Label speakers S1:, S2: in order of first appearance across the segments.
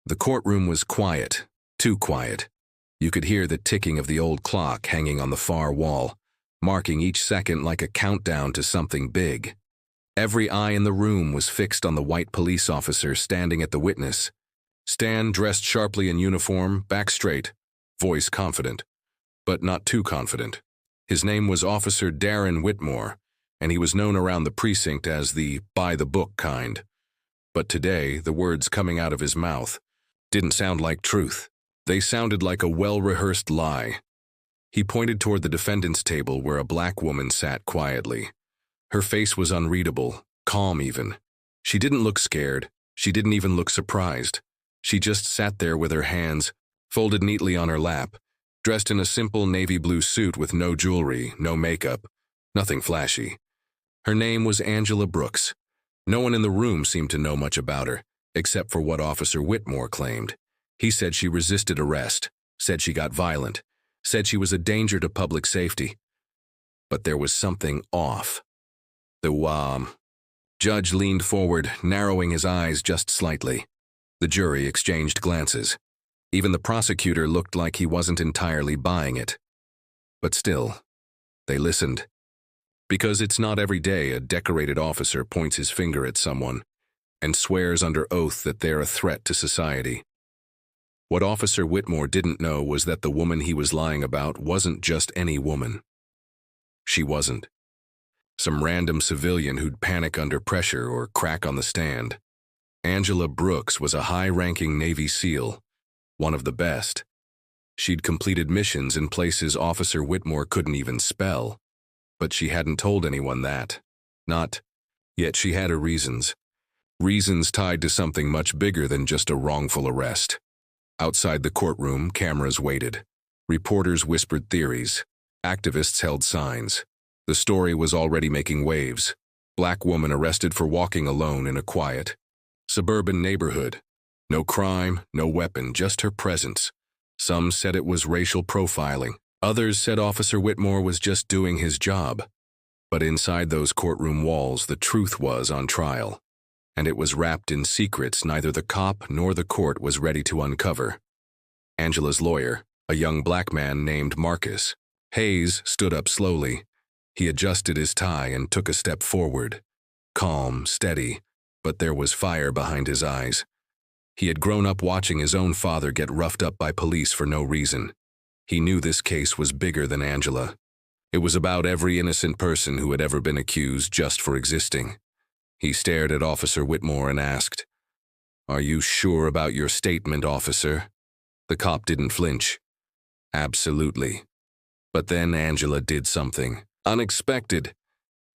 S1: The courtroom was quiet, too quiet. You could hear the ticking of the old clock hanging on the far wall, marking each second like a countdown to something big. Every eye in the room was fixed on the white police officer standing at the witness. Stan, dressed sharply in uniform, back straight, voice confident, but not too confident. His name was Officer Darren Whitmore, and he was known around the precinct as the by-the-book kind. But today, the words coming out of his mouth didn't sound like truth. They sounded like a well-rehearsed lie. He pointed toward the defendant's table where a black woman sat quietly. Her face was unreadable, calm even. She didn't look scared. She didn't even look surprised. She just sat there with her hands folded neatly on her lap, dressed in a simple navy blue suit with no jewelry, no makeup, nothing flashy. Her name was Angela Brooks. No one in the room seemed to know much about her, except for what Officer Whitmore claimed. He said she resisted arrest, said she got violent, said she was a danger to public safety. But there was something off. The judge leaned forward, narrowing his eyes just slightly. The jury exchanged glances. Even the prosecutor looked like he wasn't entirely buying it. But still, they listened. Because it's not every day a decorated officer points his finger at someone and swears under oath that they're a threat to society. What Officer Whitmore didn't know was that the woman he was lying about wasn't just any woman. She wasn't some random civilian who'd panic under pressure or crack on the stand. Angela Brooks was a high-ranking Navy SEAL, one of the best. She'd completed missions in places Officer Whitmore couldn't even spell, but she hadn't told anyone that. Not yet. She had her reasons. Reasons tied to something much bigger than just a wrongful arrest. Outside the courtroom, cameras waited. Reporters whispered theories. Activists held signs. The story was already making waves. Black woman arrested for walking alone in a quiet suburban neighborhood. No crime, no weapon, just her presence. Some said it was racial profiling. Others said Officer Whitmore was just doing his job. But inside those courtroom walls, the truth was on trial. And it was wrapped in secrets neither the cop nor the court was ready to uncover. Angela's lawyer, a young black man named Marcus Hayes, stood up slowly. He adjusted his tie and took a step forward. Calm, steady, but there was fire behind his eyes. He had grown up watching his own father get roughed up by police for no reason. He knew this case was bigger than Angela. It was about every innocent person who had ever been accused just for existing. He stared at Officer Whitmore and asked, "Are you sure about your statement, officer?" The cop didn't flinch. Absolutely. But then Angela did something unexpected.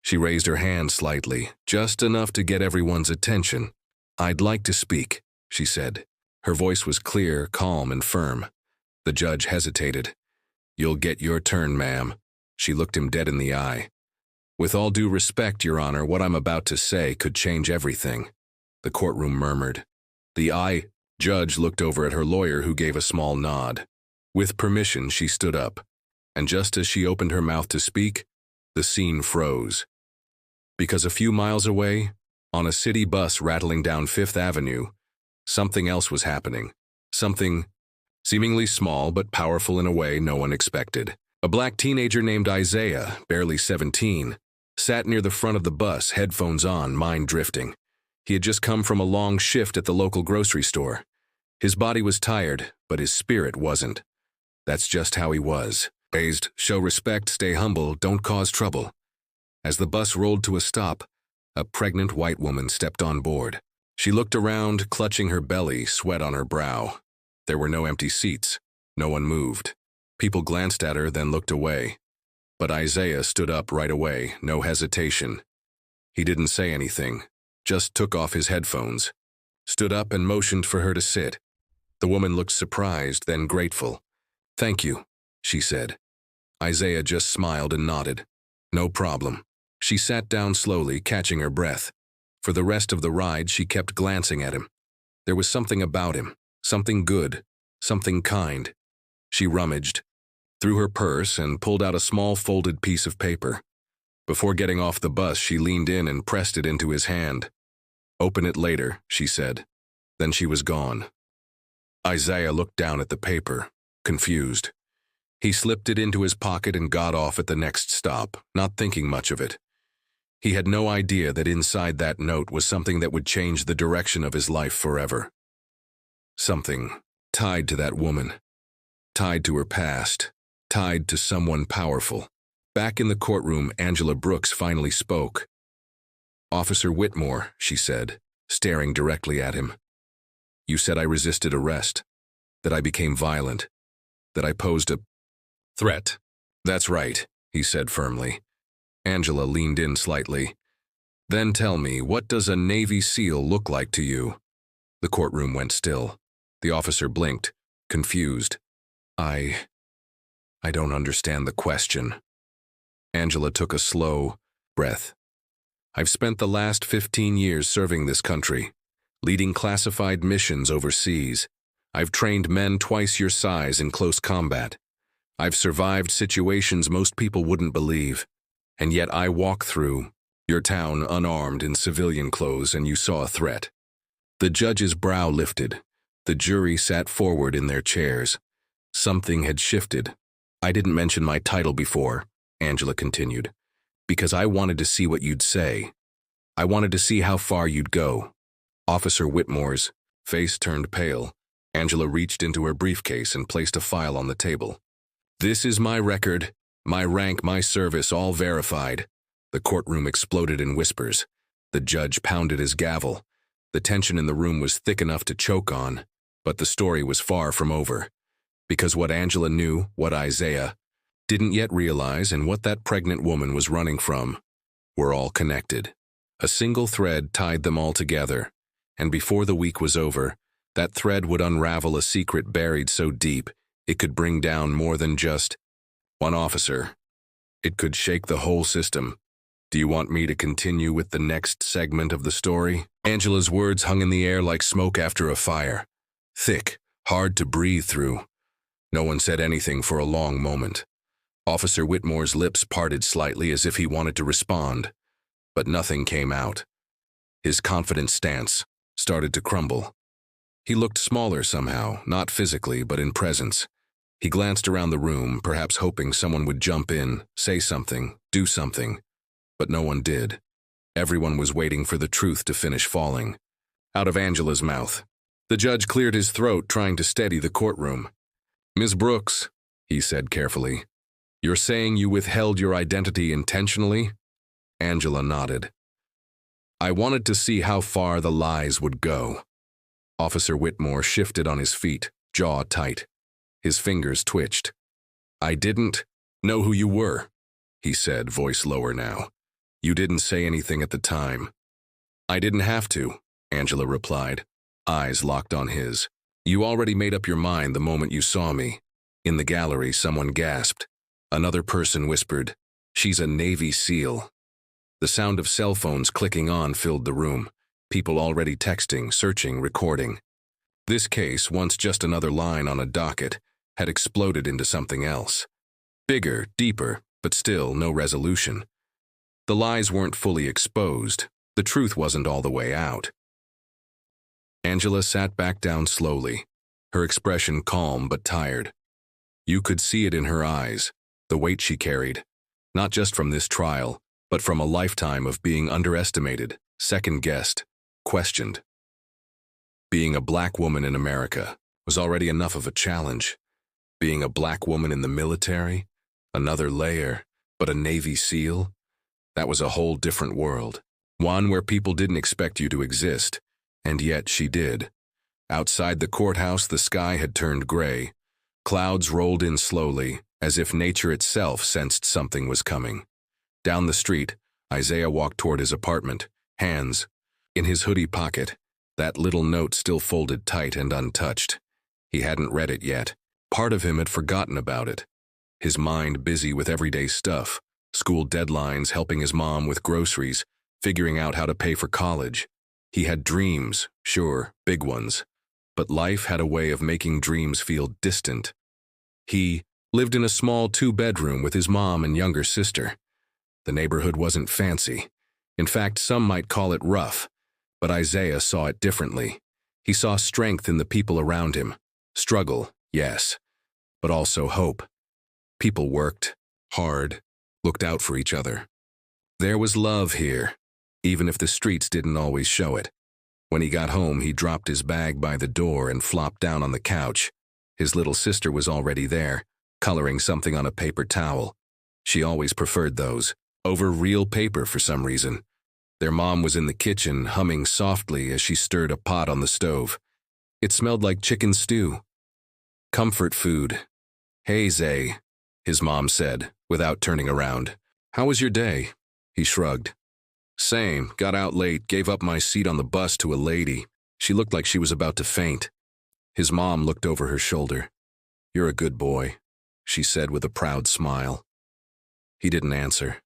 S1: She raised her hand slightly, just enough to get everyone's attention. "I'd like to speak," she said. Her voice was clear, calm, and firm. The judge hesitated. "You'll get your turn, ma'am." She looked him dead in the eye. "With all due respect, Your Honor, what I'm about to say could change everything." The courtroom murmured. The judge looked over at her lawyer, who gave a small nod. With permission, she stood up. And just as she opened her mouth to speak, the scene froze. Because a few miles away, on a city bus rattling down Fifth Avenue, something else was happening. Something seemingly small but powerful in a way no one expected. A black teenager named Isaiah, barely 17, sat near the front of the bus, headphones on, mind drifting. He had just come from a long shift at the local grocery store. His body was tired, but his spirit wasn't. That's just how he was. Raised, show respect, stay humble, don't cause trouble. As the bus rolled to a stop, a pregnant white woman stepped on board. She looked around, clutching her belly, sweat on her brow. There were no empty seats. No one moved. People glanced at her, then looked away. But Isaiah stood up right away, no hesitation. He didn't say anything, just took off his headphones, stood up and motioned for her to sit. The woman looked surprised, then grateful. "Thank you," she said. Isaiah just smiled and nodded. "No problem." She sat down slowly, catching her breath. For the rest of the ride, she kept glancing at him. There was something about him, something good, something kind. She rummaged through her purse and pulled out a small folded piece of paper. Before getting off the bus, she leaned in and pressed it into his hand. "Open it later," she said. Then she was gone. Isaiah looked down at the paper, confused. He slipped it into his pocket and got off at the next stop, not thinking much of it. He had no idea that inside that note was something that would change the direction of his life forever. Something tied to that woman, tied to her past, tied to someone powerful. Back in the courtroom, Angela Brooks finally spoke. "Officer Whitmore," she said, staring directly at him. "You said I resisted arrest, that I became violent, that I posed a threat." "That's right," he said firmly. Angela leaned in slightly. "Then tell me, what does a Navy SEAL look like to you?" The courtroom went still. The officer blinked, confused. I don't understand the question." Angela took a slow breath. "I've spent the last 15 years serving this country, leading classified missions overseas. I've trained men twice your size in close combat. I've survived situations most people wouldn't believe. And yet I walk through your town unarmed in civilian clothes and you saw a threat." The judge's brow lifted. The jury sat forward in their chairs. Something had shifted. "I didn't mention my title before," Angela continued, "because I wanted to see what you'd say. I wanted to see how far you'd go." Officer Whitmore's face turned pale. Angela reached into her briefcase and placed a file on the table. "This is my record, my rank, my service, all verified." The courtroom exploded in whispers. The judge pounded his gavel. The tension in the room was thick enough to choke on, but the story was far from over. Because what Angela knew, what Isaiah didn't yet realize, and what that pregnant woman was running from, were all connected. A single thread tied them all together, and before the week was over, that thread would unravel a secret buried so deep it could bring down more than just one officer. It could shake the whole system. "Do you want me to continue with the next segment of the story?" Angela's words hung in the air like smoke after a fire. Thick, hard to breathe through. No one said anything for a long moment. Officer Whitmore's lips parted slightly as if he wanted to respond, but nothing came out. His confident stance started to crumble. He looked smaller somehow, not physically, but in presence. He glanced around the room, perhaps hoping someone would jump in, say something, do something. But no one did. Everyone was waiting for the truth to finish falling out of Angela's mouth. The judge cleared his throat, trying to steady the courtroom. "Ms. Brooks," he said carefully, "you're saying you withheld your identity intentionally?" Angela nodded. "I wanted to see how far the lies would go." Officer Whitmore shifted on his feet, jaw tight. His fingers twitched. "I didn't know who you were," he said, voice lower now. "You didn't say anything at the time." "I didn't have to," Angela replied, eyes locked on his. "You already made up your mind the moment you saw me." In the gallery, someone gasped. Another person whispered, "She's a Navy SEAL." The sound of cell phones clicking on filled the room. People already texting, searching, recording. This case, once just another line on a docket, had exploded into something else. Bigger, deeper, but still no resolution. The lies weren't fully exposed. The truth wasn't all the way out. Angela sat back down slowly, her expression calm but tired. You could see it in her eyes, the weight she carried, not just from this trial, but from a lifetime of being underestimated, second-guessed, questioned. Being a black woman in America was already enough of a challenge. Being a black woman in the military, another layer, but a Navy SEAL, that was a whole different world. One where people didn't expect you to exist, and yet she did. Outside the courthouse, the sky had turned gray. Clouds rolled in slowly, as if nature itself sensed something was coming. Down the street, Isaiah walked toward his apartment, hands in his hoodie pocket, that little note still folded tight and untouched. He hadn't read it yet. Part of him had forgotten about it. His mind busy with everyday stuff, school deadlines, helping his mom with groceries, figuring out how to pay for college. He had dreams, sure, big ones, but life had a way of making dreams feel distant. He lived in a small 2-bedroom with his mom and younger sister. The neighborhood wasn't fancy. In fact, some might call it rough, but Isaiah saw it differently. He saw strength in the people around him, Struggle, yes, but also hope. People worked hard, looked out for each other. There was love here, even if the streets didn't always show it. When he got home, he dropped his bag by the door and flopped down on the couch. His little sister was already there, coloring something on a paper towel. She always preferred those, over real paper for some reason. Their mom was in the kitchen, humming softly as she stirred a pot on the stove. It smelled like chicken stew. Comfort food. "Hey, Zay," his mom said, without turning around. "How was your day?" He shrugged. "Same, got out late, gave up my seat on the bus to a lady. She looked like she was about to faint." His mom looked over her shoulder. "You're a good boy," she said with a proud smile. He didn't answer.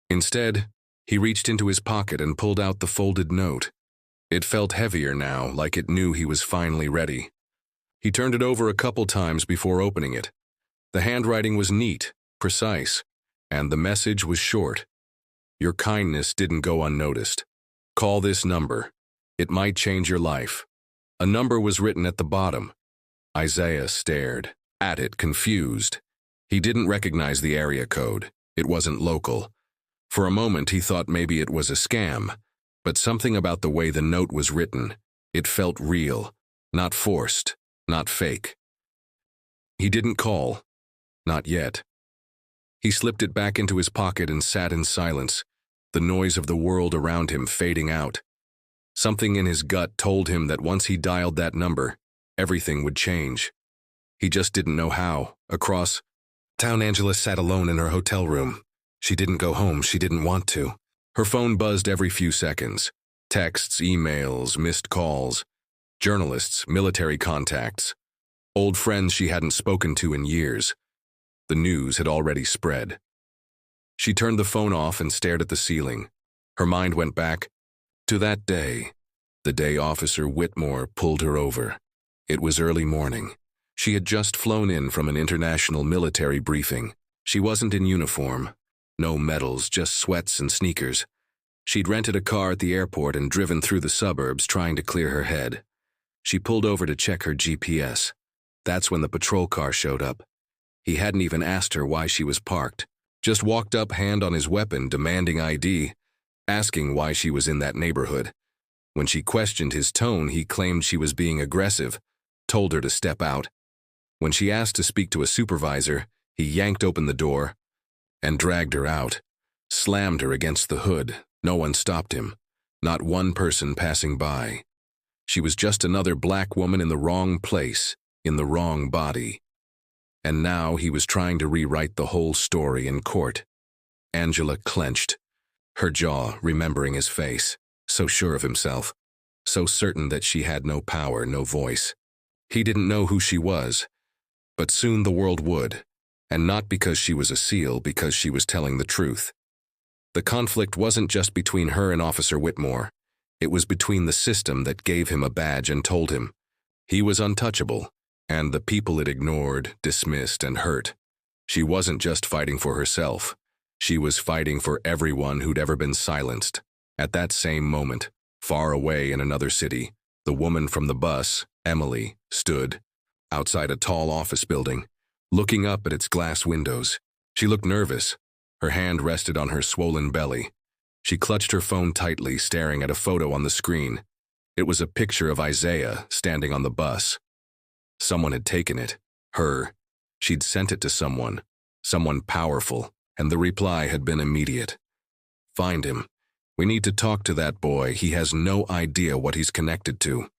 S1: Instead, he reached into his pocket and pulled out the folded note. It felt heavier now, like it knew he was finally ready. He turned it over a couple times before opening it. The handwriting was neat, precise, and the message was short. "Your kindness didn't go unnoticed. Call this number. It might change your life." A number was written at the bottom. Isaiah stared at it, confused. He didn't recognize the area code. It wasn't local. For a moment, he thought maybe it was a scam, but something about the way the note was written, it felt real, not forced, not fake. He didn't call. Not yet. He slipped it back into his pocket and sat in silence, the noise of the world around him fading out. Something in his gut told him that once he dialed that number, everything would change. He just didn't know how. Across town, Angela sat alone in her hotel room. She didn't go home. She didn't want to. Her phone buzzed every few seconds. Texts, emails, missed calls. Journalists, military contacts. Old friends she hadn't spoken to in years. The news had already spread. She turned the phone off and stared at the ceiling. Her mind went back to that day, the day Officer Whitmore pulled her over. It was early morning. She had just flown in from an international military briefing. She wasn't in uniform. No medals, just sweats and sneakers. She'd rented a car at the airport and driven through the suburbs trying to clear her head. She pulled over to check her GPS. That's when the patrol car showed up. He hadn't even asked her why she was parked. Just walked up, hand on his weapon, demanding ID, asking why she was in that neighborhood. When she questioned his tone, he claimed she was being aggressive, told her to step out. When she asked to speak to a supervisor, he yanked open the door and dragged her out, slammed her against the hood. No one stopped him, not one person passing by. She was just another black woman in the wrong place, in the wrong body. And now he was trying to rewrite the whole story in court. Angela clenched, her jaw remembering his face, so sure of himself, so certain that she had no power, no voice. He didn't know who she was, but soon the world would, and not because she was a SEAL, because she was telling the truth. The conflict wasn't just between her and Officer Whitmore. It was between the system that gave him a badge and told him he was untouchable, and the people it ignored, dismissed, and hurt. She wasn't just fighting for herself. She was fighting for everyone who'd ever been silenced. At that same moment, far away in another city, the woman from the bus, Emily, stood outside a tall office building, looking up at its glass windows. She looked nervous. Her hand rested on her swollen belly. She clutched her phone tightly, staring at a photo on the screen. It was a picture of Isaiah standing on the bus. Someone had taken it. Her. She'd sent it to someone powerful, and the reply had been immediate. "Find him. We need to talk to that boy. He has no idea what he's connected to."